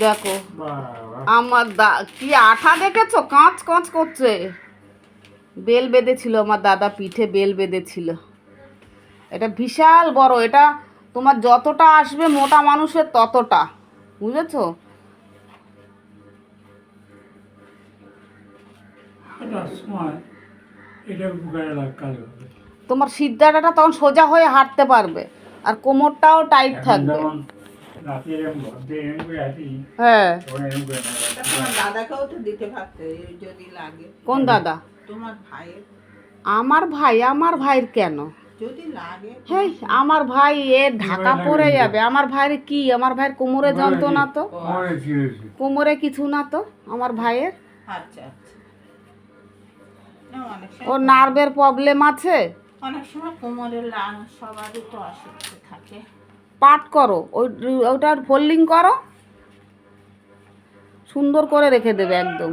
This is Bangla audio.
দেখো আমার কি আঠা দেখেছো, কাঁচ কাঁচ করছে। বেল বেঁধেছিল আমার দাদা, পিঠে বেল বেঁধেছিল। এটা বিশাল বড়, এটা তোমার যতটা আসবে মোটা মানুষের ততটা, বুঝেছো? তোমার সিদ্ধাটা তখন সোজা হয়ে হাঁটতে পারবে, আর কোমরটাও টাইট থাকবে। হ্যাঁ, কোন দাদা? আমার ভাই? আমার ভাইয়ের কেন? হ্যাঁ, আমার ভাই এ ঢাকা পড়ে যাবে। আমার ভাইয়ের কি? আমার ভাইয়ের কোমরে যন্ত্রণা তো, কোমরে কিছু না তো আমার ভাইয়ের। ও নার্ভের প্রবলেম আছে। অনেক সময় কোমরের সবারই তো অসুস্থ থাকে। পাট করো, ওইটার ফোল্ডিং করো, সুন্দর করে রেখে দেবে একদম।